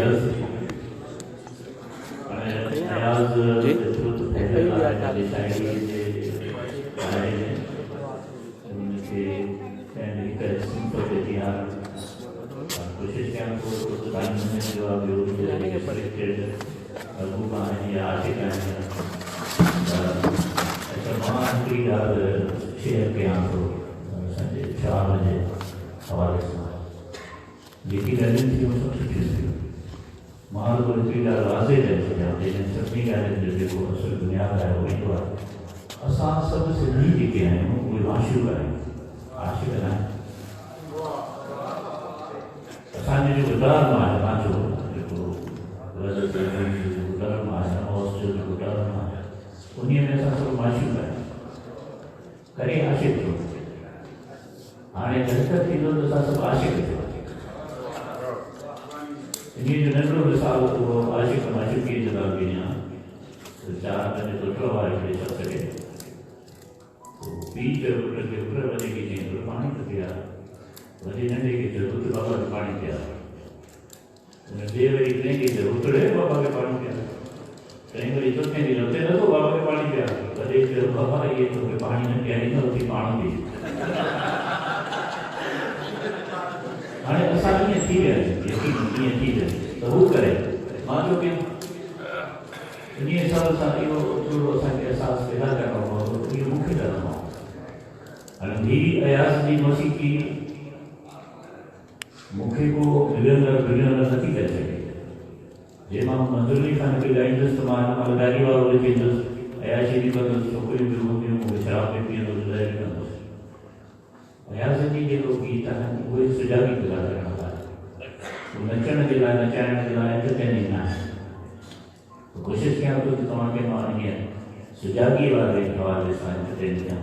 यश અને અયાઝ નેતૃત્વ પહેલા જે શાયરી જે ગાય है उनके कहने की सिंपल दिया कोशिश क्या तो टाइम में जो आप अबू कहानी या आशिक कहानी ऐसा महान की याद शेयर के यहाँ तो संजय 4 बजे हवाले से लिखी गई थी वो सबसे थी महान की याद वाजे जैसे जाते हैं सभी गाने जैसे को असल दुनिया का है वही तो असा सबसे नहीं लिखे हैं कोई आशिक है आशिक है असांजे जो डर में आहे पंहिंजो जेको डर में आहे हॉस्टल जो डर में आहे उन में असां सभु माशियूं आहियूं करे आशिक थियो हाणे बहितर थींदो त असां सभु आशिक थियो इन जो नंढो मिसाल उहो आशिक माशिकी जो था ॾियां चार पंज पुट हुआ हिकिड़े शख़्स खे पीउ चयो पुट खे पुट वॾे खे चई पाणी थो पिया वॾे नंढे खे चयो पुट बाबा खे पाणी पिया ॿिए वरी टे खे चयो पुट बाबा खे पाणी पिया टे वरी चोथे ॾींहुं हुते नथो बाबा खे पाणी पिया वॾे चयो बाबा इहे तोखे पाणी न पीआरींदो उथी पाण पी हाणे असां ईअं थी वियासीं यकीन ईअं थी वियो त हू करे मां चयो की इन हिसाब सां इहो थोरो असांखे अहसासु पैदा करिणो पवंदो इहो मूंखे करिणो आहे हाणे हीअ अयाज़ जी मौसीक़ी मूंखे को मिलियनर नथी करे सघे जे मां मंज़ूरी खां हिकु ॻाईंदुसि त मां हिन महिल गाॾी वारो वरी चईंदुसि अयाशी बि कंदुसि छोकिरियूं बि हूंदियूं मूंखे शराब बि पीअंदुसि ज़ाहिर कंदुसि अयाज़ जी जेको गीत आहिनि उहे सुजाॻी पैदा करण वारा नचण जे लाइ नचाइण जे लाइ एंटरटेनिंग न आहे कोशिशि कयां थो कि तव्हांखे मां हीअं सुजाॻी वारे हवाले सां एंटरटेन कयां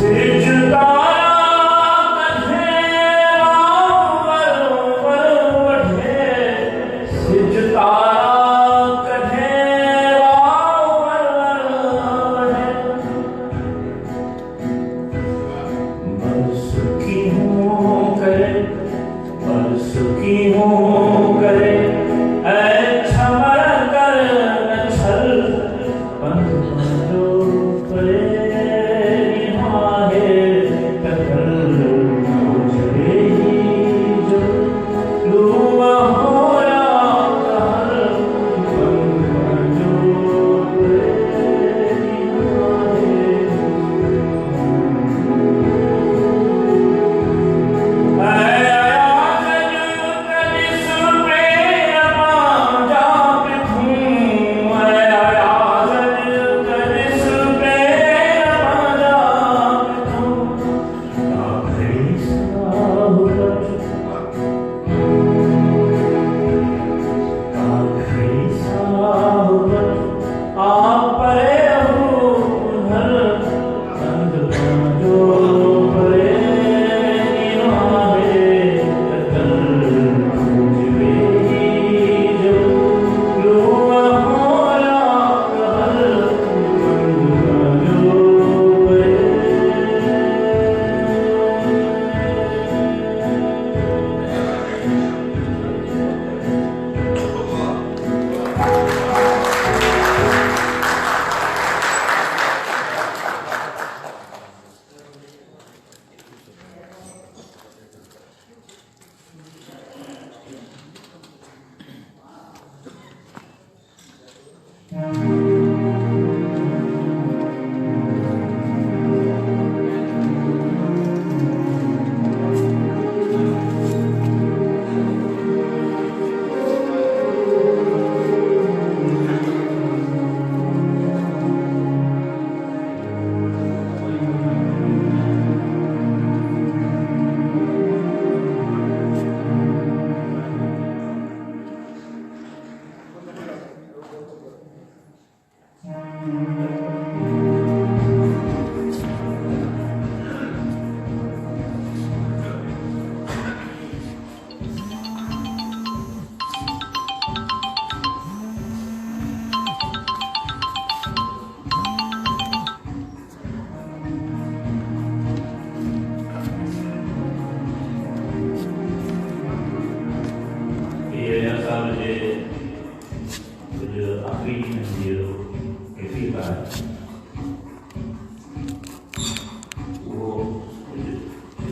Sejda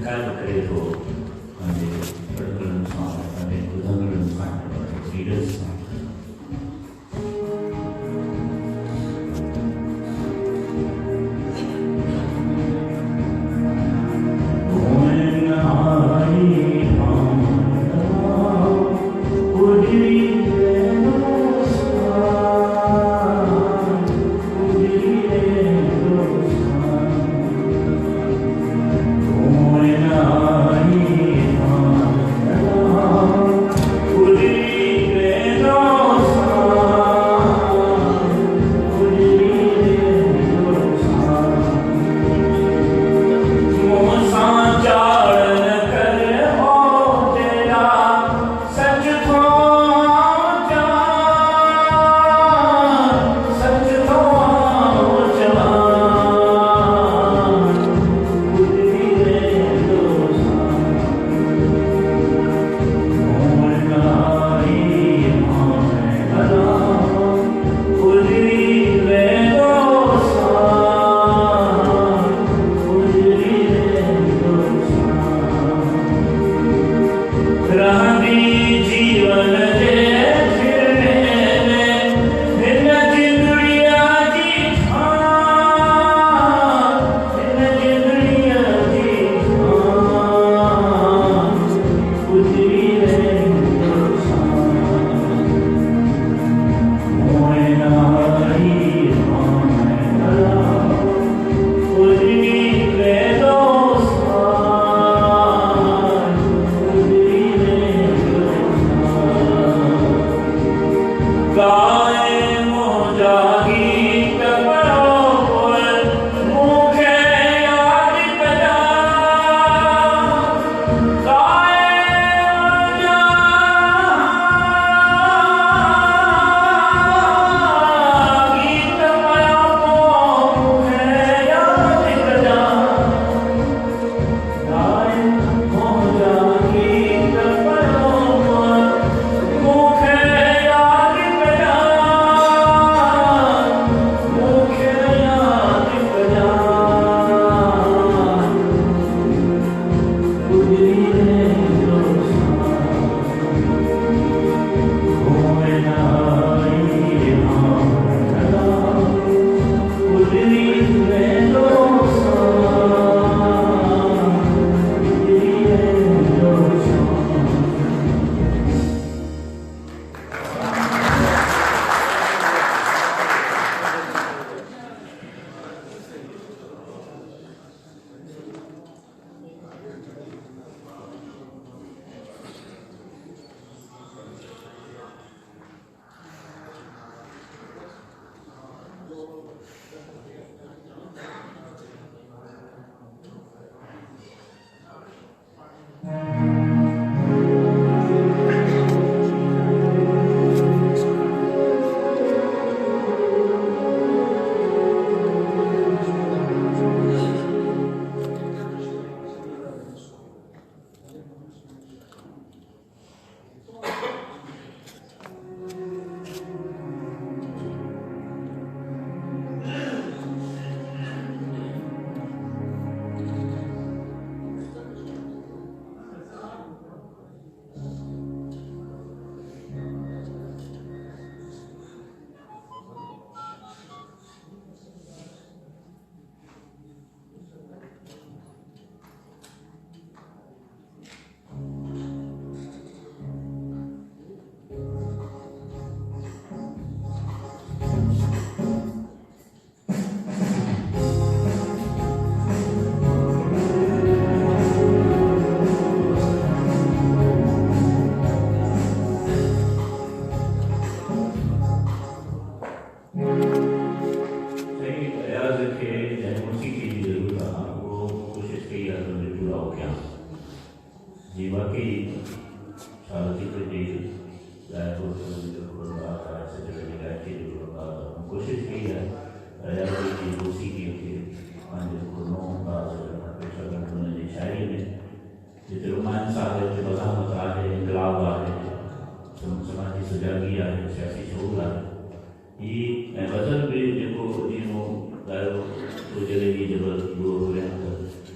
शिकायत करे तो पढ़कड़नि सां ॿुधंदड़नि सां रीडर्स सां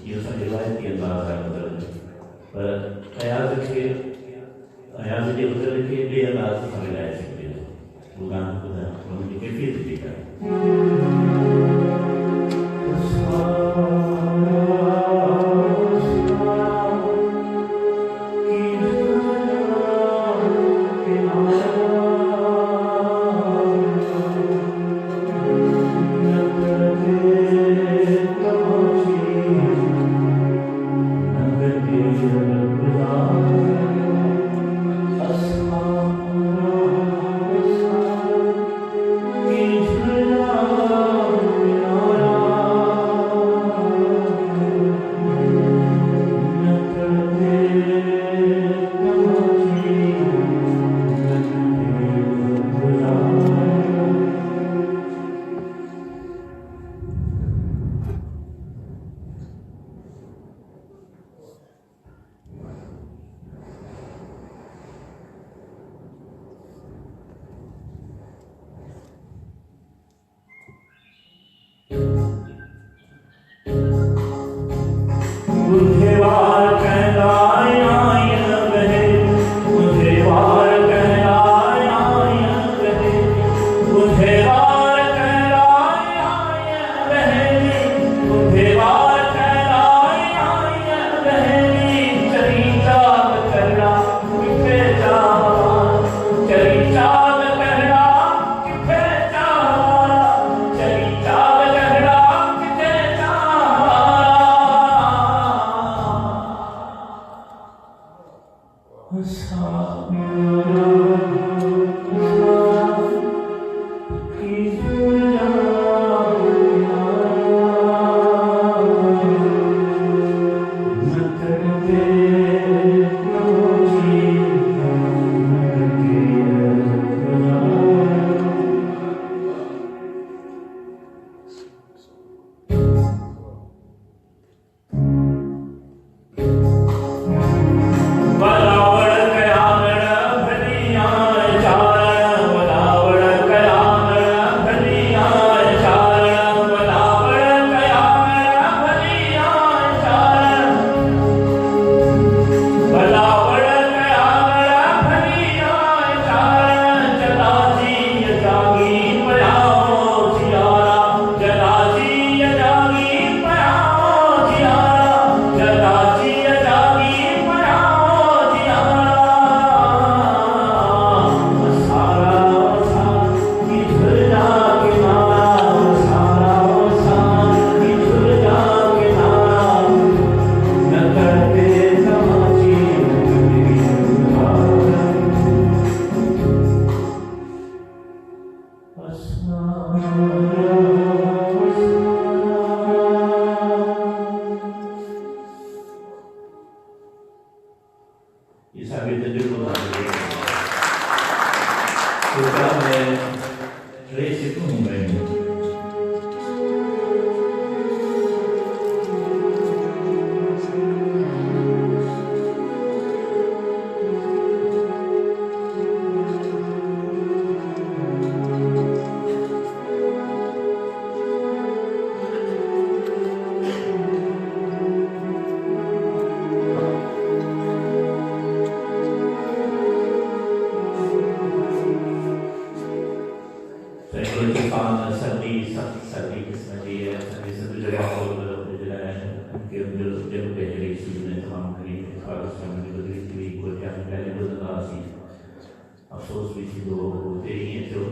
ये सब रिवायती अंदाज है मतलब पर क़याद खे क़याद जे बदल खे ॿिए अंदाज़ सां मिलाए सघिजे थो गानो ॿुधायो उनजी कैफ़ियत जेका अफसोस भी थी तो होते ही हैं जो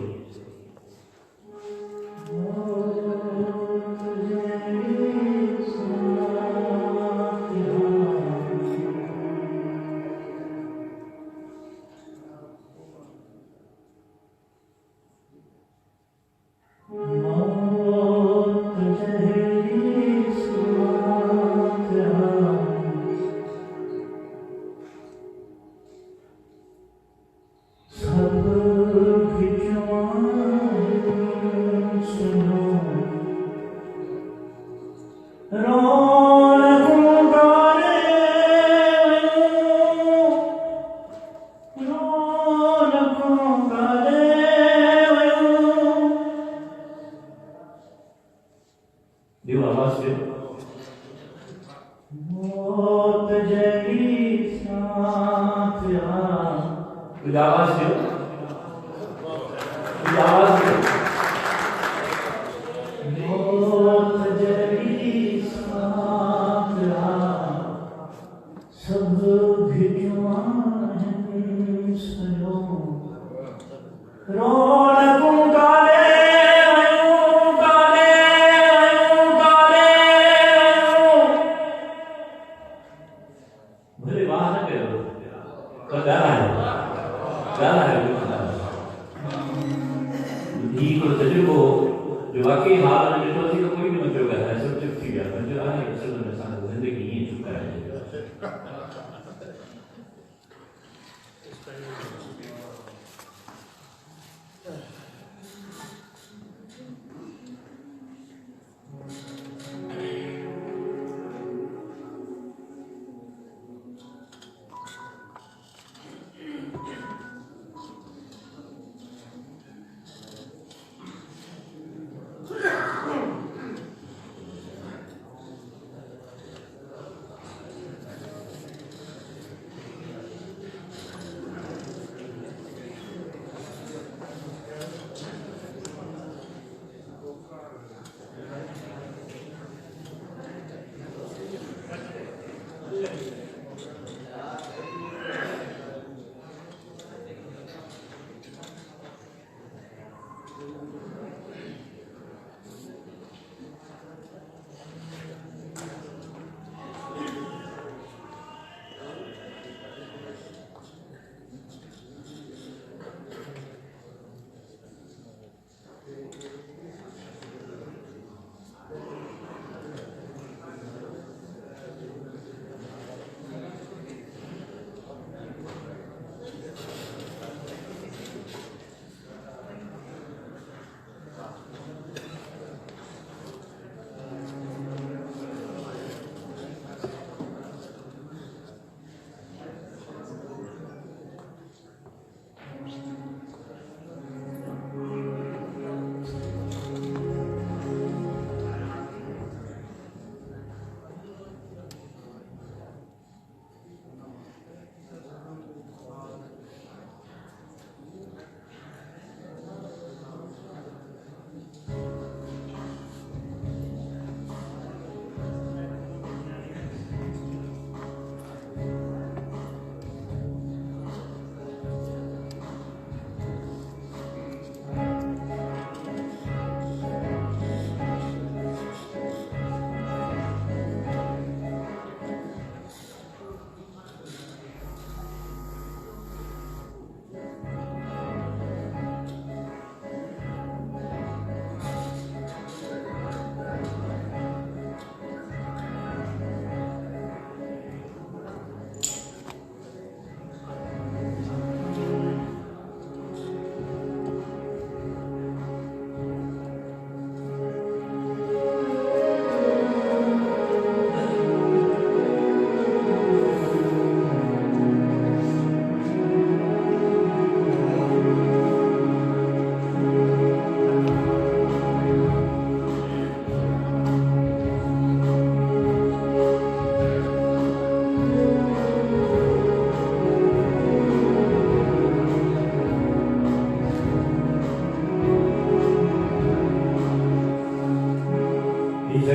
सब आवाज दो, आवाज दो। सब भले वहां न करो पर गाना है को तजुर्बो जो वाकई हाल में तो थी तो कोई भी मतलब है सब चुप थी गया जो आ है असल में इंसान को जिंदगी ये चुप है।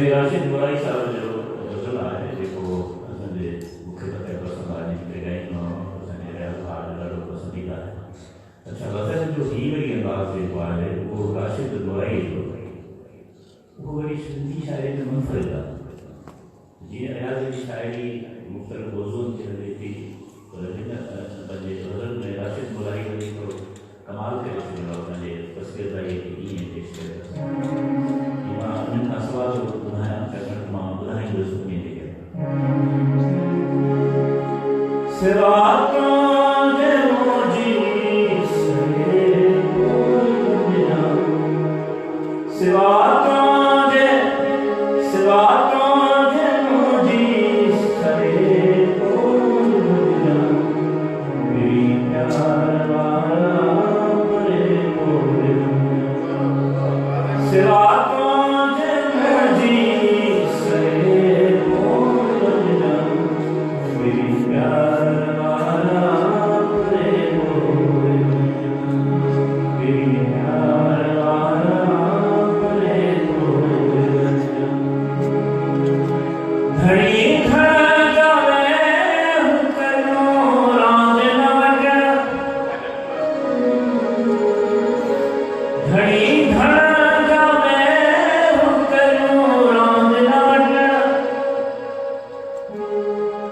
राशिद बड़ा ही सारा जो गजल आहे जेको असांजे मुख्य तौर पर समाज में ॻाइणो असांजे रहियल ॾाढो पसंदीदा आहे। अच्छा गज़ल जो ही वरी अंदाज़ जेको आहे उहो राशिद दुआई जो उहो वरी सिंधी शाइरी में मुनफ़रिद आहे। जीअं रियाज़ जी शाइरी मुख़्तलिफ़ मौज़ूअनि ते हले थी पर हिन पंहिंजे गज़ल में राशिद दुआई वरी थोरो कमाल करे छॾियो आहे पंहिंजे तस्वीरदारीअ खे ईअं पेश करे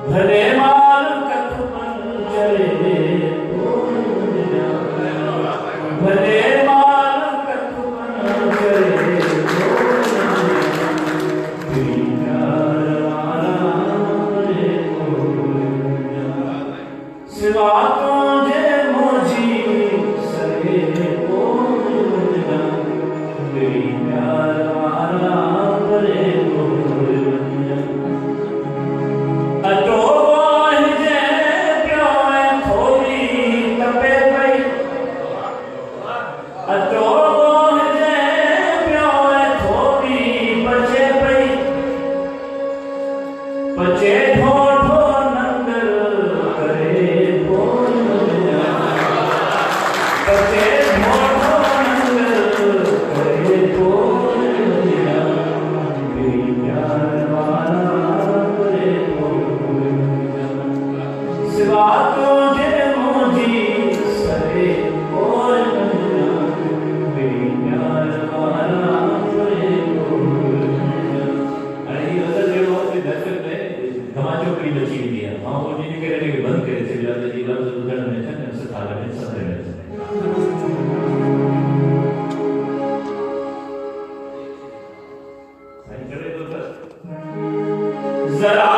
भले माल कथ पंचरे भले माल कथ पंचरे सिवा तुझे मुझी सगे मेरी प्यार वाला परे अटो जे प्यो थोड़ी तपे पई अटो जे प्यो थोड़ी बचे पई बचे ठोठो नंगर करे बचे ठोठो नंगर करे मेरी प्यार वाला करे सिवा तुझे मुझी सरे और मेरी प्यार वाला करे अरे ये मतलब जो होते दर्शक में समाजों की बची हुई है वहाँ वो जिन्हें कह रहे हैं कि बंद करे थे ज्यादा जी लफ्ज़ उधर में थे ना उससे थाला में सब रहे थे सही करे तो बस जरा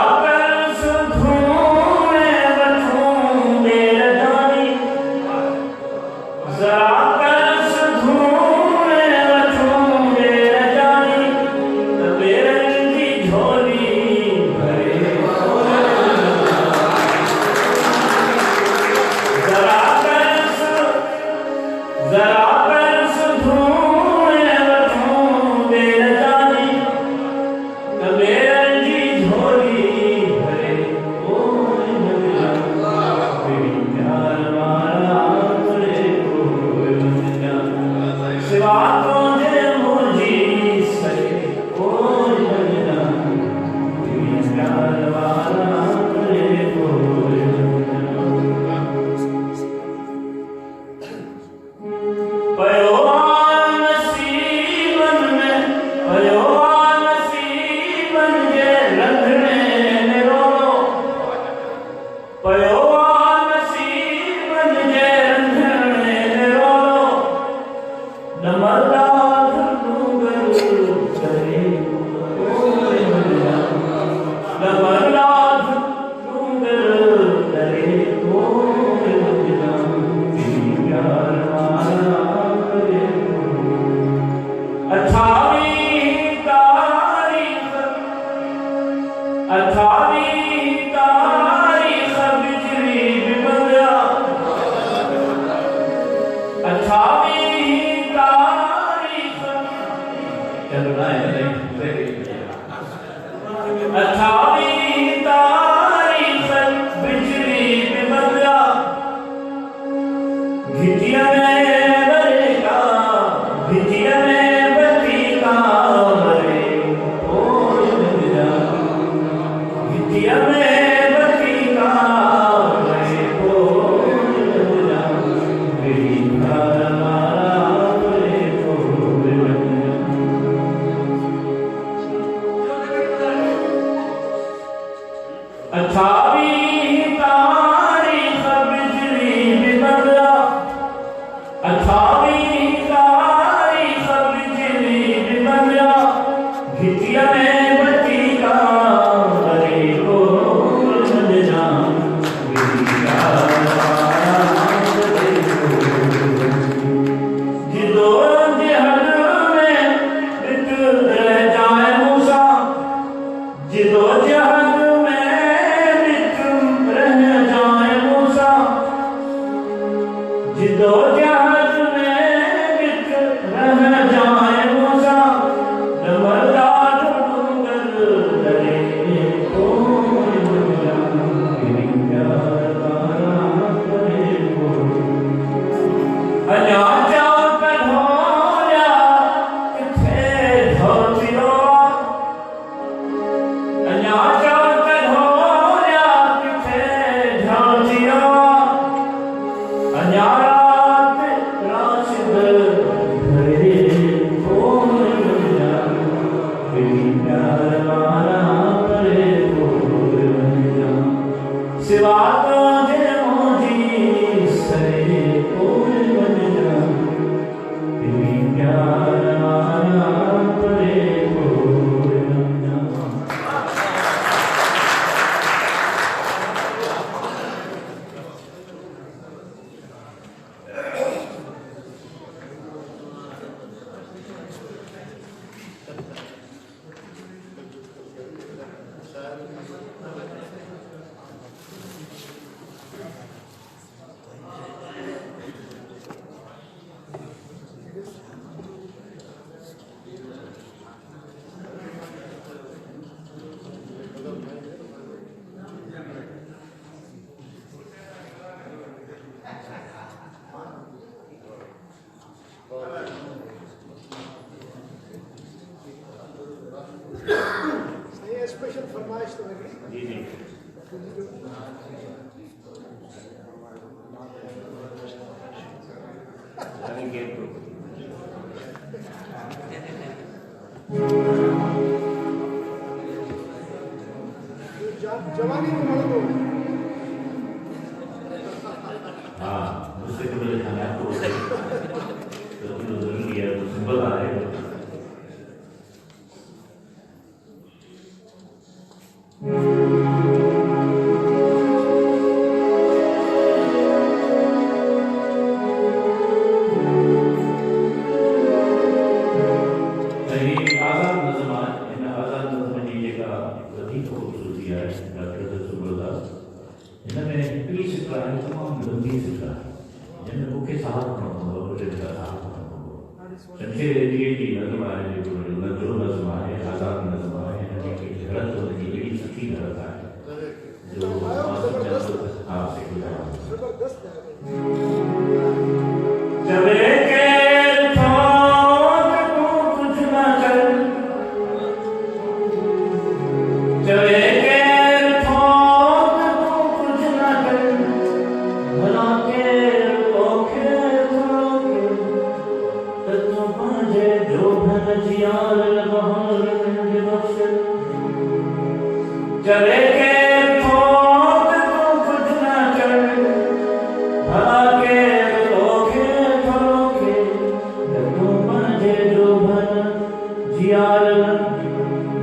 सिवा तुझे मोजी सरे कोई बन जा तेरी प्यार आया परे कोई बन जा। स्पेशल फरमाइश तो है जी जी जवानी को मत दो। हाँ मुझसे तो मुझे खाना आपको तो जरूरी है तो सिंपल आ रहे शमशेर एलिये की नज़म आहे जेको नज़रो नज़म आहे आज़ाद नज़म आहे हिन में हिकिड़ी हरत हुनजी एॾी सुठी हरत आहे जो हा जबरदस्त है। चवे के ठोक तू कुछ न कर चवे के ठोक तू कुछ न कर भला के ओखे ठोके तू पांजे जो भन जियाल बहार में बख्श चवे के ठोक तू कुछ न कर भला के ओखे ठोके तू पांजे जो भन जियाल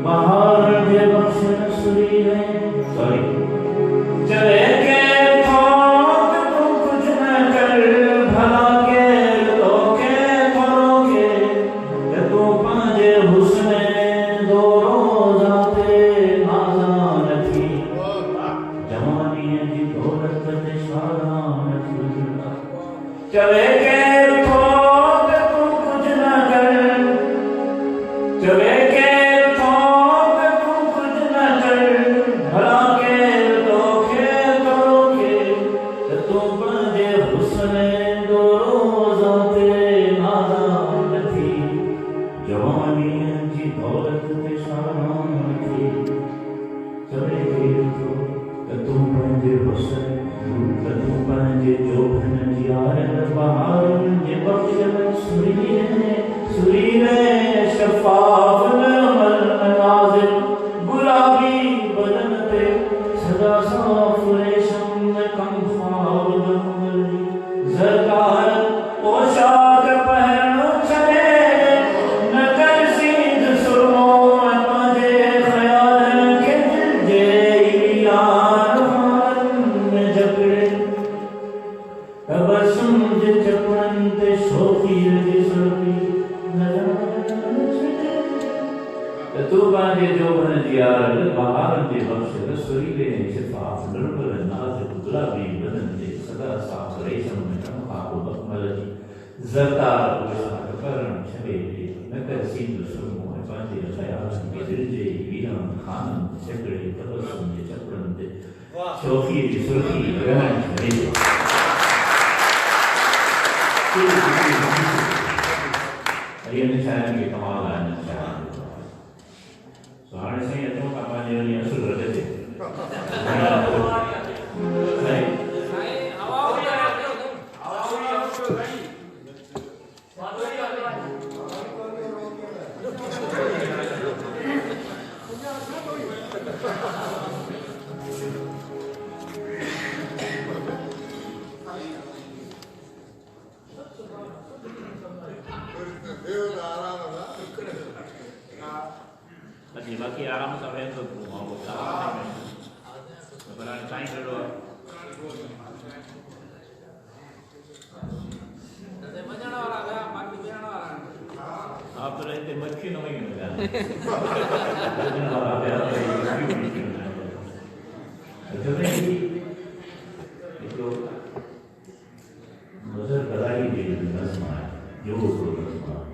बहार में बख्श सुरी है सॉरी चवे के ठोक तू कुछ न कर भला के ओखे ठोके तू पांजे हुस्न दो रोज़ा ते आज़ान थी जवानी जी दौलत ते शादान थी चवे के ठोक तू कुछ न कर चवे के ठोक तू कुछ न कर भला के ओखे ठोके तू पांजे हुस्न दो रोज़ा ते आज़ान थी जवानी जी दौलत ते शादान थी चवे के ठोक तू पांजे हुस्न तू पांजे जो भन जियार बहार जे बख्श सुरी रे शफाफ अमल नाज़िल गुलाबी बदन ते सदा साफ रेशम कम ख्वाब दमली ज़रदार पोशाक पहन चले न कर सीध सुरमो पांजे ख्याल के दिल जे यार में जकड़े तबसुम जे चपड़न ते शोखी जे सुरपी तू पांजे जो भन जियार बहार जे बख्श सुरीले शिफाफ निर्मल नाज़ुक गुलाबी बदन ते सदा साफ रेशम में ख़ाक मखमल जी ज़रदार पोशाक पहन छले न कर सीध सुरमो पांजे ख्याल के दिल जे वीरान खानन जकड़े तबसुम जे चपड़न ते शोखी जी सुरखी रहन छले ये निशान के कमाल है निशान हाणे साईं अचूं था पंहिंजे वञी असुल रज ते साईं करो आप तो रहते मच्छी न वही मिला itu masa kali di Nasma, jauh ke Nasma.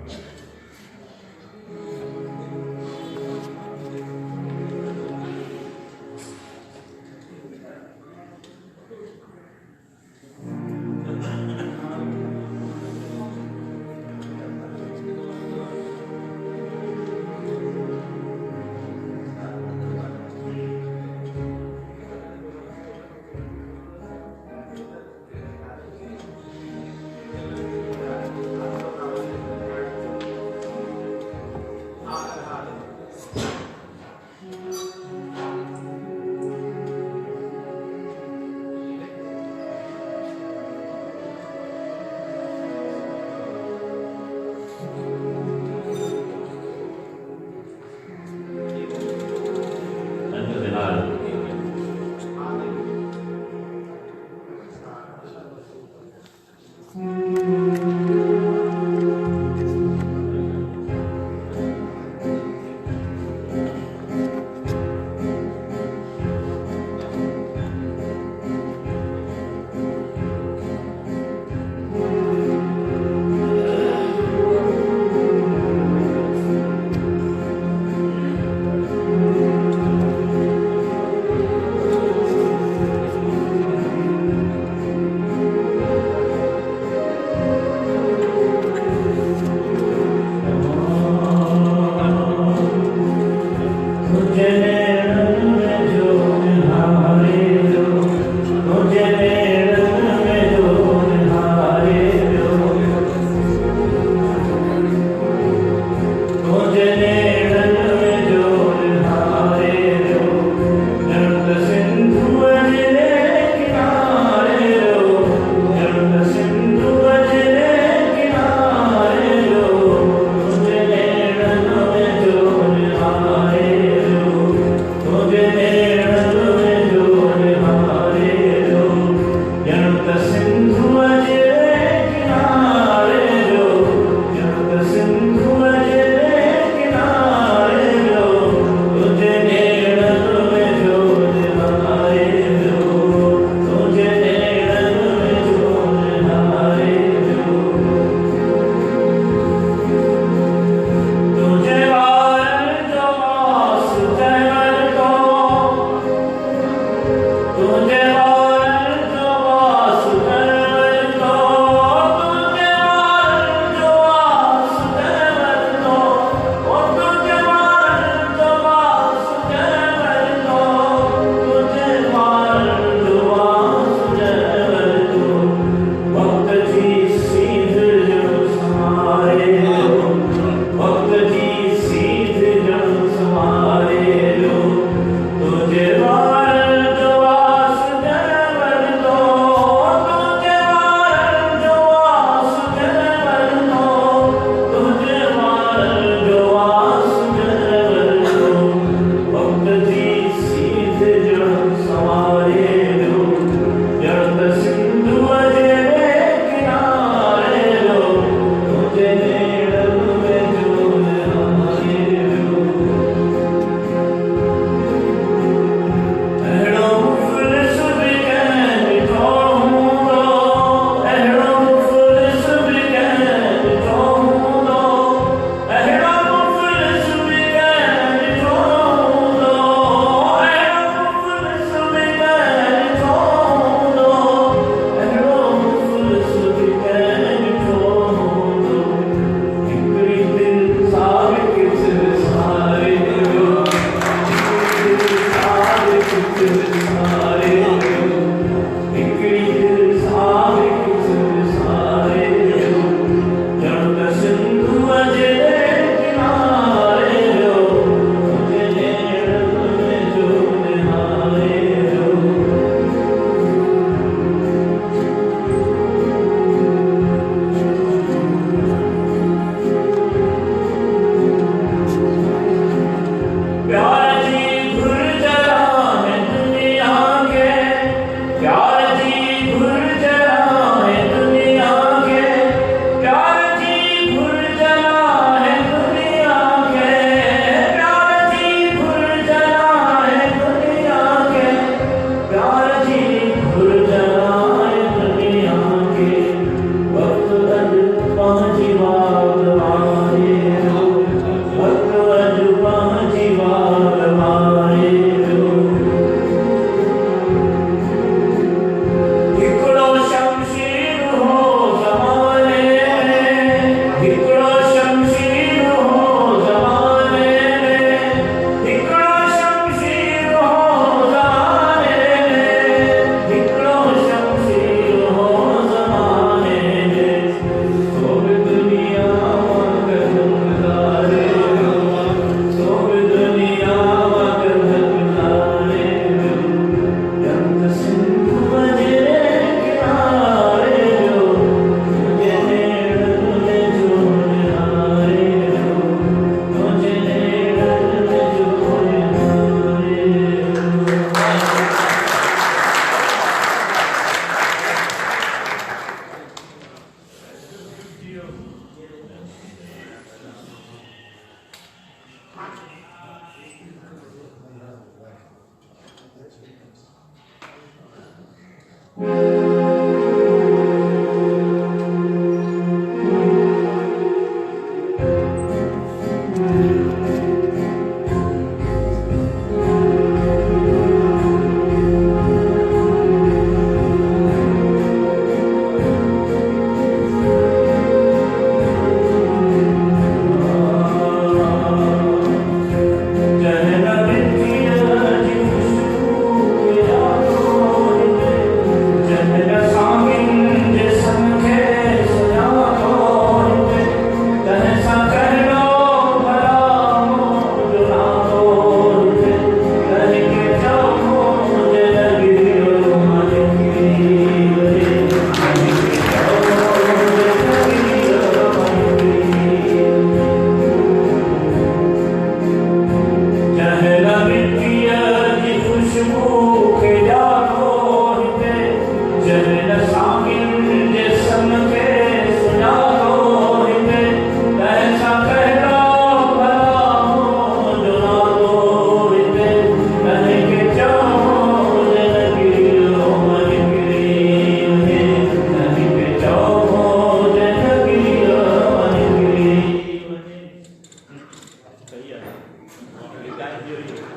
तुझे वार जो वासुदेव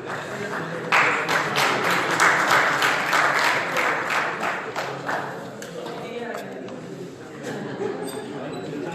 है